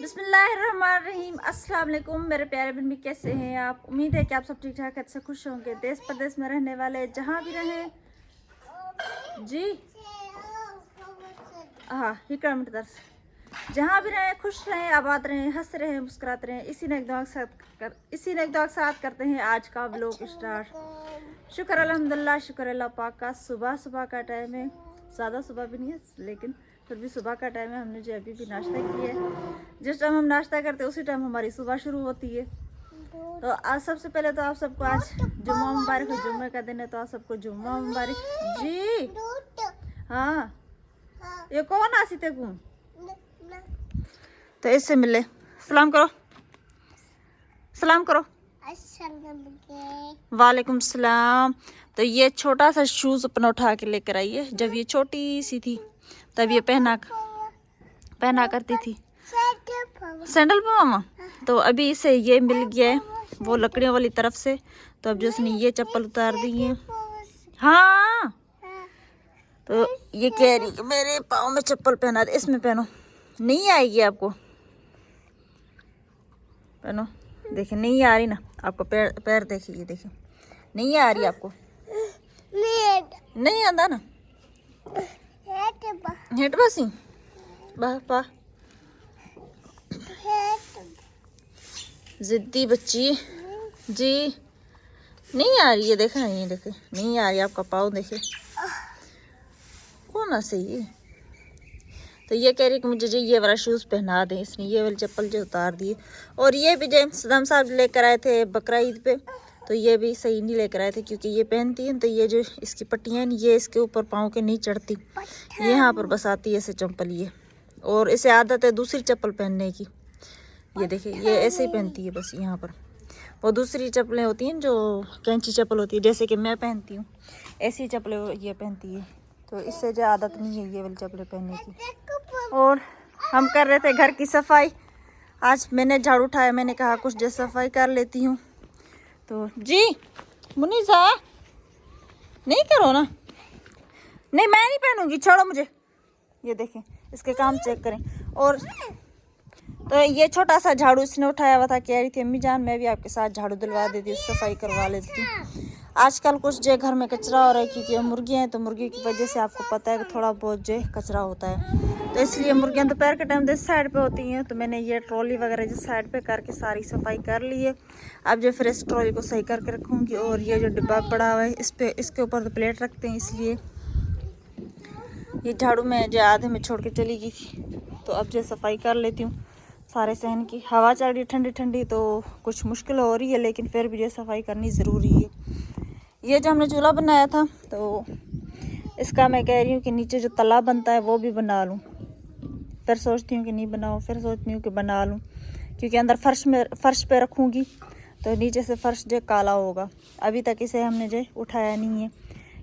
बिस्मिल्लाहिर्रहमानिर्रहीम। अस्सलाम वालेकुम मेरे प्यारे बहन, कैसे हैं आप? उम्मीद है कि आप सब ठीक ठाक अच्छे खुश होंगे। देश प्रदेश में रहने वाले जहाँ भी रहें जी हाँ हिकमत दर्स जहाँ भी रहें खुश रहें, आबाद रहें, हंस रहें, मुस्कुराते रहें। इसी ने एक दुआ के साथ करते हैं आज का व्लॉग स्टार्ट। शुक्र अल्हम्दुलिल्लाह, शुक्र अल्लाह पाक का। सुबह का टाइम है, ज़्यादा सुबह भी नहीं है लेकिन फिर भी सुबह का टाइम है। हमने जो अभी भी नाश्ता किया है, जिस टाइम हम नाश्ता करते हैं उसी टाइम हमारी सुबह शुरू होती है। तो आज सबसे पहले तो आप सबको आज जुम्मा मुबारक है। जुम्मे का दिन है तो आप सबको जुम्मा मुबारक जी। हाँ ये कौन आसी थे गुम तो इससे मिले सलाम करो, सलाम करो। वालेकुम सलाम। तो ये छोटा सा शूज अपना उठा के लेकर आई है। जब ये छोटी सी थी तब ये पहना करती थी सैंडल पे मामा। तो अभी इसे ये मिल गया है वो लकड़ियों वाली तरफ से, तो अब जो उसने ये चप्पल उतार दी है। हाँ तो ये कह रही कि मेरे पाँव में चप्पल पहना दे, इसमें पहनो, नहीं आएगी आपको, पहनो। देखिए नहीं आ रही ना आपको, पैर देखिए, ये देखिए नहीं आ रही आपको, नहीं आंदा ना हेट बसी पा जिद्दी बच्ची जी। नहीं आ रही है, देखा नहीं, देखे नहीं आ रही आपका पाँव, देखे कौन सही। तो ये कह रही कि मुझे जो ये वाला शूज़ पहना दें, इसने ये वाली चप्पल जो उतार दी। और ये भी जो सदम साहब लेकर आए थे बकरा ईद पे, तो ये भी सही नहीं लेकर आए थे क्योंकि ये पहनती है तो ये जो इसकी पट्टियाँ ये इसके ऊपर पाँव के नहीं चढ़ती, ये यहाँ पर बस आती है ऐसे चप्पल ये। और इसे आदत है दूसरी चप्पल पहनने की, ये देखिए ये ऐसे ही पहनती है बस यहाँ पर। वो दूसरी चप्पलें होती हैं जो कैंची चप्पल होती है, जैसे कि मैं पहनती हूँ, ऐसी चप्पलें ये पहनती है। तो इससे जो आदत नहीं है ये वाली चप्पलें पहनने की। और हम कर रहे थे घर की सफाई। आज मैंने झाड़ू उठाया, मैंने कहा कुछ जो सफाई कर लेती हूँ। तो जी मुनीसा नहीं करो ना, नहीं मैं नहीं पहनूंगी, छोड़ो मुझे। ये देखें इसके काम चेक करें। और तो ये छोटा सा झाड़ू इसने उठाया हुआ था, कह रही थी अम्मी जान मैं भी आपके साथ झाड़ू दिलवा देती, सफाई करवा लेती। आजकल कुछ जो घर में कचरा हो रहा है क्योंकि मुर्गियाँ हैं, तो मुर्गी की वजह से आपको पता है कि थोड़ा बहुत जो कचरा होता है, तो इसलिए मुर्गियाँ दोपहर के टाइम इस साइड पे होती हैं। तो मैंने ये ट्रॉली वगैरह जिस साइड पे करके सारी सफाई कर ली है। अब जो फिर इस ट्रॉली को सही करके रखूँगी। और ये जो डिब्बा पड़ा हुआ है इसके ऊपर तो प्लेट रखते हैं, इसलिए ये झाड़ू में जो आधे में छोड़ के चली गई थी। तो अब जो सफाई कर लेती हूँ सारे सहन की। हवा चल रही ठंडी ठंडी तो कुछ मुश्किल हो रही है, लेकिन फिर भी ये सफाई करनी ज़रूरी है। ये जो हमने चूल्हा बनाया था तो इसका मैं कह रही हूँ कि नीचे जो तला बनता है वो भी बना लूँ, फिर सोचती हूँ कि नहीं बनाऊँ, फिर सोचती हूँ कि बना लूँ क्योंकि अंदर फर्श पे रखूँगी तो नीचे से फर्श जो काला होगा। अभी तक इसे हमने जो उठाया नहीं है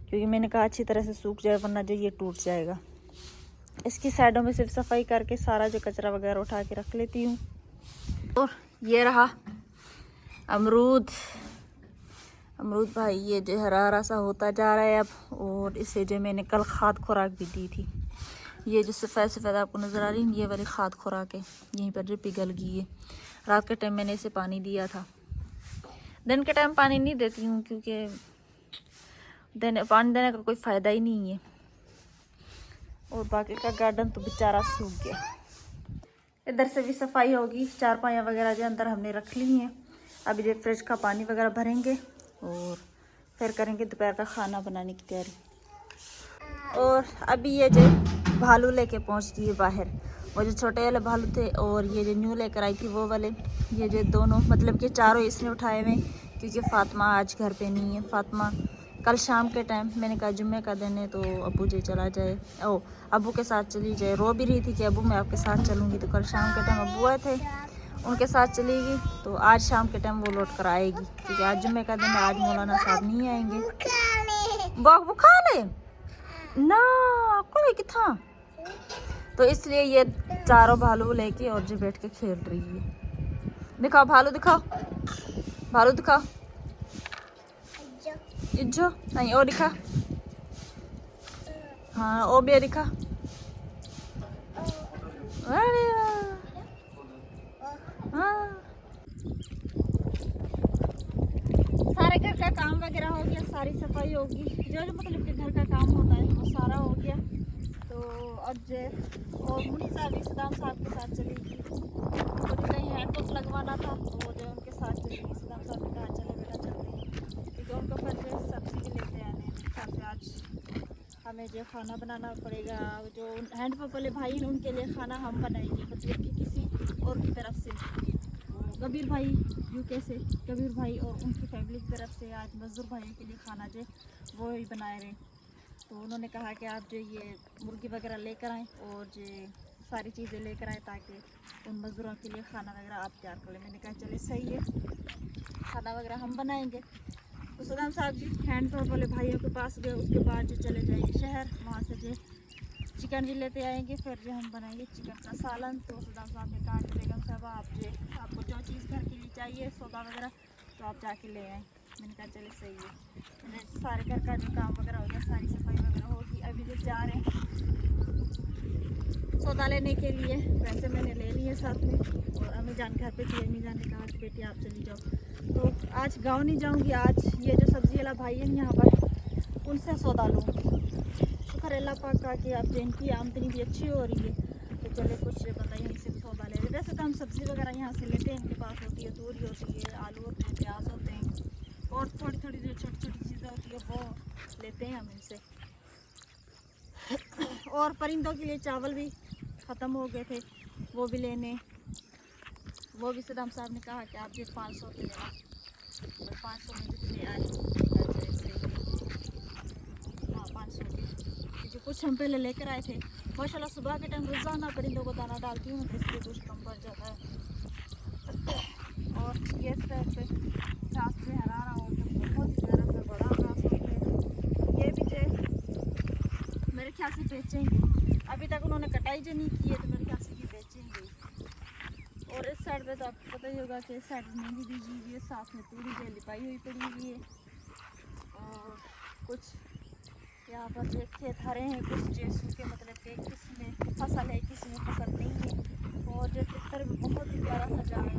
क्योंकि मैंने कहा अच्छी तरह से सूख जाए वरना जो ये टूट जाएगा। इसकी साइडों में सिर्फ सफाई करके सारा जो कचरा वगैरह उठा के रख लेती हूँ। और ये रहा अमरूद भाई, ये जो हरा हरा सा होता जा रहा है अब। और इसे जो मैंने कल खाद खुराक भी दी थी, ये जो सफ़ेद आपको नज़र आ रही है, ये वाली खाद खुराक है, यहीं पर जो पिघल गई है। रात के टाइम मैंने इसे पानी दिया था, दिन के टाइम पानी नहीं देती हूँ क्योंकि पानी देने का कोई फ़ायदा ही नहीं है। और बाकी का गार्डन तो बेचारा सूख गया। इधर से भी सफाई होगी, चारपाइयाँ वगैरह जो अंदर हमने रख ली हैं। अभी जो फ्रिज का पानी वगैरह भरेंगे और फिर करेंगे दोपहर का खाना बनाने की तैयारी। और अभी ये जो भालू लेके पहुंच गई है बाहर, वो जो छोटे वाले भालू थे और ये जो न्यू लेकर आई थी वो वाले, ये जो दोनों मतलब कि चारों इसने उठाए हुए क्योंकि फ़ातिमा आज घर पे नहीं है। फ़ातिमा कल शाम के टाइम, मैंने कहा जुम्मे का दिन है तो अबू जी चला जाए, अबू के साथ चली जाए। रो भी रही थी कि अबू मैं आपके साथ चलूँगी, तो कल शाम के टाइम अबू आए थे उनके साथ चलेगी, तो आज शाम के टाइम वो लौट कर आएगी क्योंकि आज जुम्मे का दिन है, आज मौलाना साहब नहीं आएंगे। बाग बुखा ले ना आपको लेके था, तो इसलिए ये चारों भालू लेके और जो बैठ के खेल रही है। दिखाओ भालू, दिखाओ भालू, दिखाओ इज्जो नहीं और दिखा, हाँ ओ भी दिखा। अरे हाँ, सारे घर का काम वगैरह हो गया, सारी सफाई होगी, जो मतलब कि घर का काम होता है वो सारा हो गया। तो अब जो और मुनी साहब भी सदाम साहब के साथ चलेगी, मुझे कहीं हैंडपम्प लगवाना था तो वो जो उनके साथ चलेगी। सदाम साहब ने कहा चले बेटा चलते हैं, क्योंकि उनको फिर जो सब्जी भी लेते आने हैं। आज हमें जो खाना बनाना पड़ेगा, जो हैंडपम्प वाले भाई हैं उनके लिए खाना हम बनाएंगे, मतलब कि किसी और की तरफ से। कबीर भाई यूके से, कबीर भाई और उनकी फैमिली की तरफ से आज मजदूर भाइयों के लिए खाना जो वो ही बनाए रहे। तो उन्होंने कहा कि आप जो ये मुर्गी वगैरह लेकर आएँ और जो सारी चीज़ें लेकर आएँ ताकि उन मज़दूरों के लिए खाना वगैरह आप तैयार कर लें। मैंने कहा चले सही है, खाना वगैरह हम बनाएंगे। तो सदाम साहब जी हैंडपम्प वाले भाइयों के पास गए, उसके बाद जो चले जाएंगे शहर, वहाँ से जो चिकन भी लेते आएंगे, फिर जो हम बनाएंगे चिकन का सालन। तो सदाम साहब ने कहा कि बेगम साहब आपको जो चीज़ घर के लिए चाहिए सौदा वगैरह तो आप जाके ले आएँ। मैंने कहा चले सही है। मैंने सारे घर का जो काम वगैरह हो गया, सारी सफाई वगैरह होगी। अभी जो जा रहे हैं सौदा लेने के लिए, पैसे मैंने ले लिए साथ में। और अम्मी जान घर पे थी, अम्मी जान ने कहा कि बेटी आप चली जाओ। तो आज गाँव नहीं जाऊँगी, आज ये जो सब्ज़ी वाला भाई है यहाँ पर उनसे सौदा लूँगी। शुक्र अल्लाह पाक का कि अब इनकी आमदनी भी अच्छी हो रही है, तो चले कुछ बंदा यहीं से सौदा ले। वैसे तो हम सब्ज़ी वगैरह यहाँ से लेते हैं, इनके पास होती है, तूरी होती है, आलू होते हैं, प्याज होते हैं और थोड़ी थोड़ी जो छोटी छोटी चीज़ें होती है वो लेते हैं हम इनसे। और परिंदों के लिए चावल भी ख़त्म हो गए थे, वो भी लेने, वो भी सदाम साहब ने कहा कि आप ये 500 के लेना, 500 में जितने आए हाँ 500 के, क्योंकि कुछ हम पहले लेकर आए थे। माशाल्लाह सुबह के टाइम रोज़ाना परिंदों को दाना डालती हूँ तो इसलिए कुछ कम पड़ जाता है। और ये साइड पे घास पे हरा रहा हो तो बहुत ही प्यारा सा बड़ा घास होता है। ये भी जो मेरे ख्याल से बेचेंगे, अभी तक उन्होंने कटाई जो नहीं की है तो मेरे ख्याल से ये बेचेंगे। और इस साइड पे तो आपको पता ही होगा कि इस साइड मेहंदी बीजी हुई है, साथ में पूरी जो लिपाई हुई पड़ी हुई है। और कुछ यहाँ पर जो खेत हरे हैं, कुछ जो सूखे, मतलब कि किसी में फसल है किसी में फसल नहीं है। और जो चित्र भी बहुत ही प्यारा सजा है।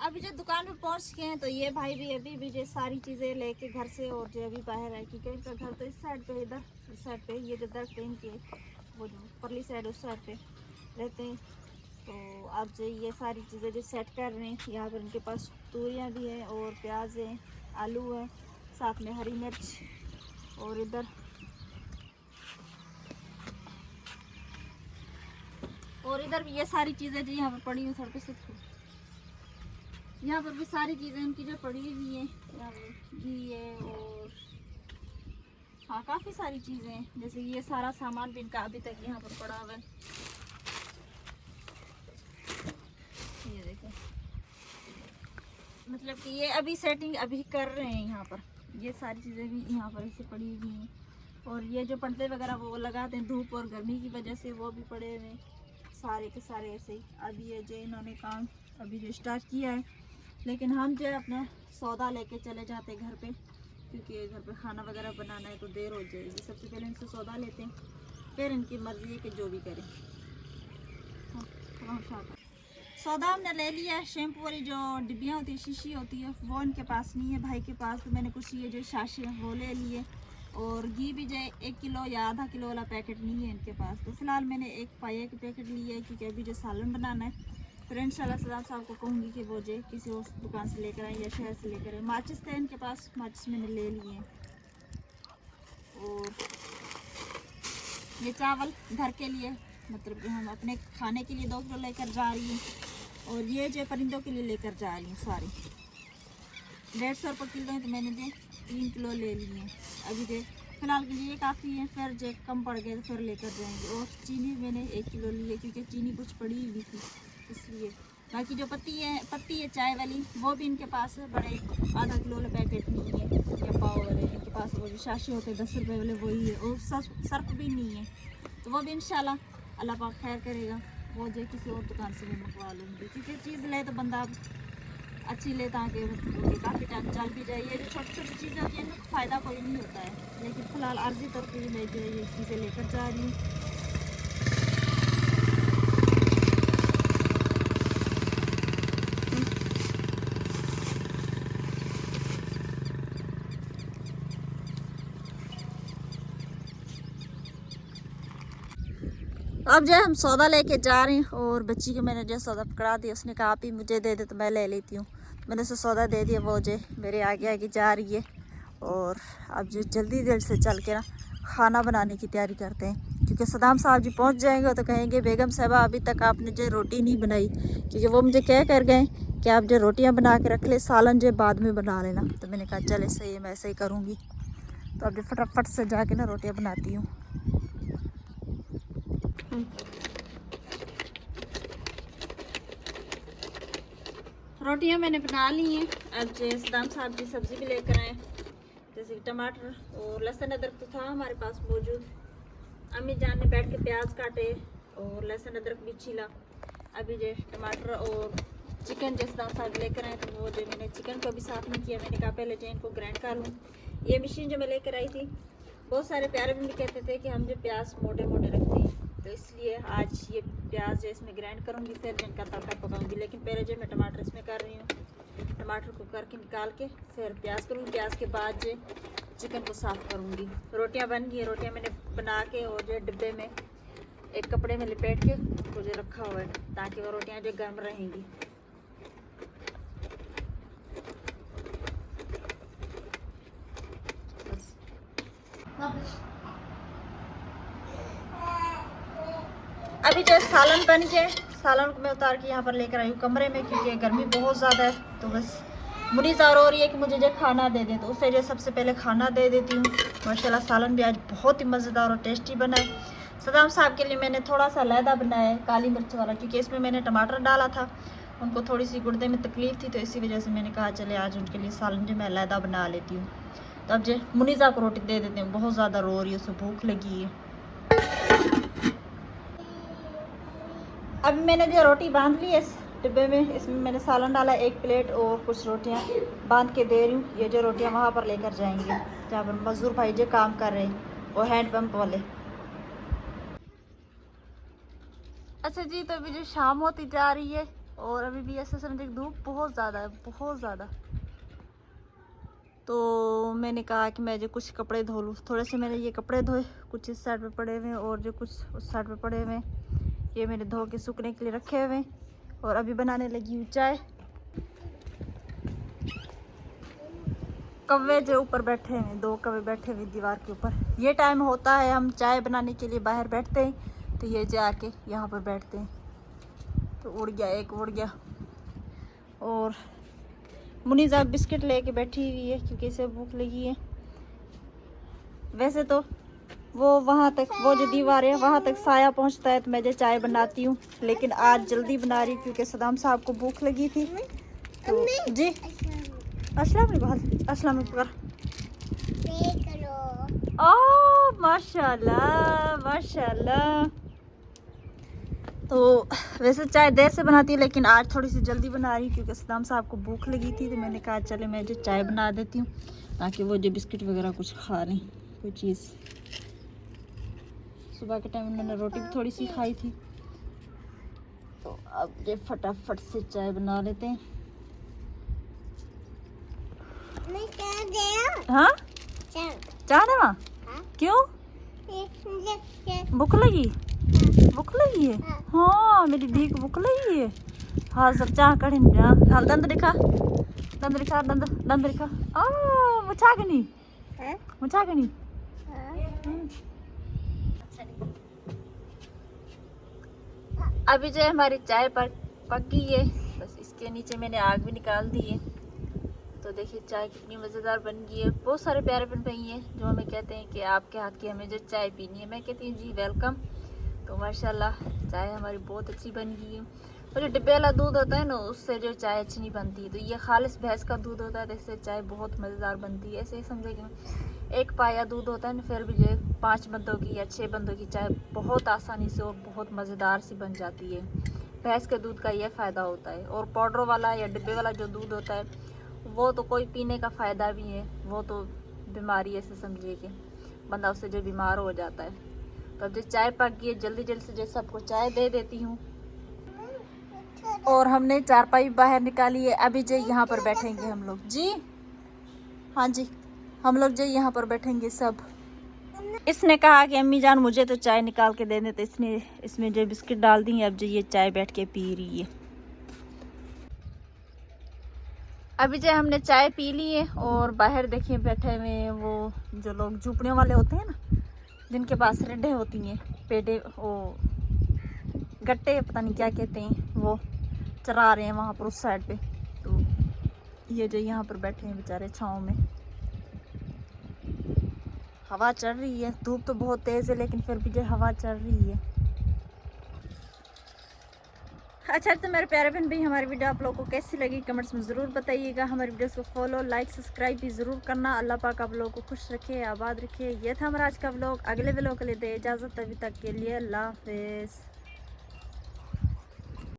अभी जो दुकान पे पहुँच गए हैं तो ये भाई भी अभी भी जो सारी चीज़ें लेके घर से और जो अभी बाहर है, क्योंकि इनका घर तो इस साइड पे, इधर इस साइड पे, ये जो दर ट्रेन के वो जो परली साइड उस साइड पे रहते हैं। तो अब जो ये सारी चीज़ें जो सेट कर रहे हैं, यहाँ पर इनके पास तूरियाँ भी हैं और प्याज हैं, आलू है, साथ में हरी मिर्च। और इधर भी ये सारी चीज़ें जो यहाँ पर पड़ी हुई सड़क पे, यहाँ पर भी सारी चीज़ें इनकी जो पड़ी हुई हैं, यहाँ पर घी है और हाँ काफ़ी सारी चीज़ें हैं। जैसे ये सारा सामान भी इनका अभी तक यहाँ पर पड़ा हुआ है। ये देखें, मतलब कि ये अभी सेटिंग अभी कर रहे हैं यहाँ पर। ये सारी चीज़ें भी यहाँ पर ऐसे पड़ी हुई हैं। और ये जो पर्दे वगैरह वो लगाते हैं धूप और गर्मी की वजह से, वो भी पड़े हुए हैं सारे के सारे ऐसे ही। अभी ये जो इन्होंने काम अभी जो स्टार्ट किया है, लेकिन हम जो है अपना सौदा लेके चले जाते हैं घर पे, क्योंकि घर पे खाना वगैरह बनाना है तो देर हो जाएगी। सबसे पहले इनसे सौदा लेते हैं, फिर इनकी मर्ज़ी है कि जो भी करें। सौदा हमने ले लिया। शैम्पू वाली जो डिब्बियाँ होती है, शीशी होती है, वो इनके पास नहीं है भाई के पास, तो मैंने कुछ ये जो शाशे वो ले लिए। और घी भी जो 1 किलो या आधा किलो वाला पैकेट नहीं है इनके पास, तो फ़िलहाल मैंने 1 पाया के पैकेट लिया है, क्योंकि अभी जो सालन बनाना है। फिर इंशाल्लाह सदाम साहब को कहूँगी कि वो जो किसी और दुकान से लेकर आए या शहर से लेकर आए। माचिस थे इनके पास, माचिस मैंने ले लिए। और ये चावल घर के लिए, मतलब कि हम अपने खाने के लिए 2 किलो लेकर जा रही हूँ। और ये जो परिंदों के लिए लेकर जा रही हूँ सारी 150 रुपये किलो है, तो मैंने जो 3 किलो ले लिए हैं। अभी जो फ़िलहाल के लिए काफ़ी है, फिर जो कम पड़ गए तो फिर लेकर जाएंगे। और चीनी मैंने 1 किलो ली है, क्योंकि चीनी कुछ पड़ी हुई थी इसलिए। बाकी जो पत्ती है चाय वाली, वो भी इनके पास है, बड़े आधा किलो वाला पैकेट नहीं है या पाव वाले इनके पास। वो जो शाशी होते हैं 10 रुपये वाले वही है। और सर्फ भी नहीं है, तो वो भी इंशाल्लाह अल्लाह पाक खैर करेगा, वो जो किसी और दुकान से मैं मंगवा लूँगी। क्योंकि चीज़ ले तो बंदा अच्छी ले ताकि काफ़ी टाइम चल भी जाए। ये जो छोटी छोटी चीज़ें होती हैं इनका फ़ायदा कोई नहीं होता है, लेकिन फ़िलहाल आर्जी तौर पर मैं जो ये चीज़ें लेकर जा रही हूँ। अब जो हम सौदा लेके जा रहे हैं और बच्ची को मैंने जो सौदा पकड़ा दिया, उसने कहा आप ही मुझे दे दे तो मैं ले लेती हूँ। मैंने उसे सौदा दे दिया, वो जो मेरे आगे आगे जा रही है। और अब जो जल्दी से चल के ना खाना बनाने की तैयारी करते हैं, क्योंकि सदाम साहब जी पहुँच जाएंगे तो कहेंगे बेगम साहबा अभी तक आपने जो रोटी नहीं बनाई, क्योंकि वो मुझे कह कर गए कि आप जो रोटियाँ बना के रख ले, सालन जो बाद में बना लेना। तो मैंने कहा चले सही है, मैं ऐसे ही करूँगी। तो अब फटाफट से जाके ना रोटियाँ बनाती हूँ। रोटियां मैंने बना ली हैं। अब सदाम साहब जी सब्ज़ी भी लेकर आए, जैसे कि टमाटर और लहसुन अदरक तो था हमारे पास मौजूद। अम्मी जान ने बैठ के प्याज काटे और लहसुन अदरक भी छीला। अभी जो टमाटर और चिकन जैसे सदाम साहब लेकर आए, तो वो जो मैंने चिकन को भी साफ़ नहीं किया। मैंने कहा पहले जो इनको ग्राइंड कर लूँ। ये मशीन जो मैं लेकर आई थी, बहुत सारे प्यारे भी कहते थे कि हम जो प्याज मोटे मोटे रखते हैं, तो इसलिए आज ये प्याज जो इसमें ग्राइंड करूँगी, फिर इनका तड़का पकाऊंगी। लेकिन पहले जो मैं टमाटर इसमें कर रही हूँ, टमाटर को करके निकाल के फिर प्याज करूँगी। प्याज के बाद जो चिकन को साफ़ करूँगी। रोटियां बन गई। रोटियां मैंने बना के और जो डिब्बे में एक कपड़े में लपेट के उसको जो रखा हुआ है, ताकि वो रोटियां जो गर्म रहेंगी। अभी जो सालन बन गए, सालन को मैं उतार के यहाँ पर लेकर आई हूँ कमरे में, क्योंकि गर्मी बहुत ज़्यादा है। तो बस मुनीज़ा रो रही है कि मुझे जो खाना दे दे, तो उससे जो सबसे पहले खाना दे देती हूँ। माशाल्लाह सालन भी आज बहुत ही मज़ेदार और टेस्टी बना है। सदाम साहब के लिए मैंने थोड़ा सा लैदा बनाया है, काली मिर्च वाला, क्योंकि इसमें मैंने टमाटर डाला था। उनको थोड़ी सी गुर्दे में तकलीफ़ थी, तो इसी वजह से मैंने कहा चले आज उनके लिए सालन जो मैं लैदा बना लेती हूँ। तो अब जो मुनीज़ा को रोटी दे देते हैं, बहुत ज़्यादा रो रही है, उसे भूख लगी है। अब मैंने जो रोटी बांध ली है इस डिब्बे में, इसमें मैंने सालन डाला, एक प्लेट और कुछ रोटियां बांध के दे रही हूँ। ये जो रोटियां वहाँ पर लेकर जाएंगे जहाँ पर मजदूर भाई जो काम कर रहे हैं, वो हैंड पंप वाले। अच्छा जी, तो अभी जो शाम होती जा रही है और अभी भी ऐसा समझे धूप बहुत ज़्यादा है, बहुत ज़्यादा। तो मैंने कहा कि मैं जो कुछ कपड़े धो लूँ। थोड़े से मैंने ये कपड़े धोए, कुछ इस साइड पे पड़े हुए और जो कुछ उस साइड पे पड़े हुए, ये मैंने धो के सूखने के लिए रखे हुए। और अभी बनाने लगी हूँ चाय। कौवे जो ऊपर बैठे हैं, 2 कौवे बैठे हुए दीवार के ऊपर। ये टाइम होता है हम चाय बनाने के लिए बाहर बैठते हैं, तो ये जाके यहाँ पर बैठते हैं। तो उड़ गया, एक उड़ गया। और मुनीज़ा बिस्किट लेके बैठी हुई है, क्योंकि इसे भूख लगी है। वैसे तो वो वहाँ तक, वो जो दीवार है वहाँ तक साया पहुँचता है, तो मैं जो चाय बनाती हूँ। लेकिन आज जल्दी बना रही हूँ, क्योंकि सदाम साहब को भूख लगी थी। तो जी अस्सलाम वालेकुम, अस्सलाम वालेकुम। ओह माशाल्लाह माशाल्लाह। तो वैसे चाय देर से बनाती है, लेकिन आज थोड़ी सी जल्दी बना रही हूँ, क्योंकि सदाम साहब को भूख लगी थी। तो मैंने कहा चले मैं जो चाय बना देती हूँ, ताकि वो जो बिस्किट वगैरह कुछ खा लें, कोई चीज़। सुबह के टाइम उन्होंने रोटी भी थोड़ी सी खाई थी। तो अब ये फटाफट से चाय बना लेते हैं। हाँ चाय देवा? क्यों, भूख लगी? भूख लगी है? हाँ मेरी दी को भूख लगी है। हाँ सब चाह कढ़ी हाल दंद दिखा, दंद दिखा, दंद दंद दिखा। मुझा गनी, मुझा गनी। अभी जो हमारी चाय पक गई है, बस इसके नीचे मैंने आग भी निकाल दी है। तो देखिए चाय कितनी मज़ेदार बन गई है। बहुत सारे प्यारे बन रही हैं जो हमें कहते हैं कि आपके हाथ की हमें जो चाय पीनी है। मैं कहती हूँ जी वेलकम। तो माशाल्लाह चाय हमारी बहुत अच्छी बन गई है। और जो डिब्बे वाला दूध होता है ना, उससे जो चाय अच्छी नहीं बनती है। तो ये खालिस भैंस का दूध होता है, तो इससे चाय बहुत मज़ेदार बनती है। ऐसे ही समझे कि 1 पाया दूध होता है ना, फिर भी जो 5 बंदों की या 6 बंदों की चाय बहुत आसानी से और बहुत मज़ेदार सी बन जाती है। भैंस के दूध का ये फ़ायदा होता है। और पाउडर वाला या डिब्बे वाला जो दूध होता है, वो तो कोई पीने का फ़ायदा भी है, वो तो बीमारी ऐसे समझिए कि बंदा उससे जो बीमार हो जाता है। तो अब जो चाय पक गई है, जल्दी जल्दी से जो सबको चाय दे देती हूँ। और हमने चारपाई बाहर निकाली है। अभी जो यहाँ पर बैठेंगे हम लोग जी। हाँ जी, हम लोग जो यहाँ पर बैठेंगे सब। इसने कहा कि अम्मी जान मुझे तो चाय निकाल के दे दे, तो इसने इसमें जो बिस्किट डाल दी। अब जो ये चाय बैठ के पी रही है। अभी जो हमने चाय पी ली है और बाहर देखिए बैठे हुए वो जो लोग झूपड़ियों वाले होते हैं ना, जिनके पास रेडे होती हैं, पेड़े, वो गट्टे पता नहीं क्या कहते हैं, वो चरा रहे हैं वहाँ पर उस साइड पे। तो ये जो यहाँ पर बैठे हैं बेचारे छाँव में, हवा चल रही है। धूप तो बहुत तेज़ है लेकिन फिर भी जो हवा चल रही है। अच्छा, तो मेरे प्यारे बहन भाई, हमारी वीडियो आप लोगों को कैसी लगी कमेंट्स में ज़रूर बताइएगा। हमारी वीडियोस को फॉलो, लाइक, सब्सक्राइब भी ज़रूर करना। अल्लाह पाक आप लोगों को खुश रखे, आबाद रखे। ये था हमारा आज का व्लॉग। अगले व्लॉग के लिए दे इजाज़त, तभी तक के लिए अल्लाह हाफिज़।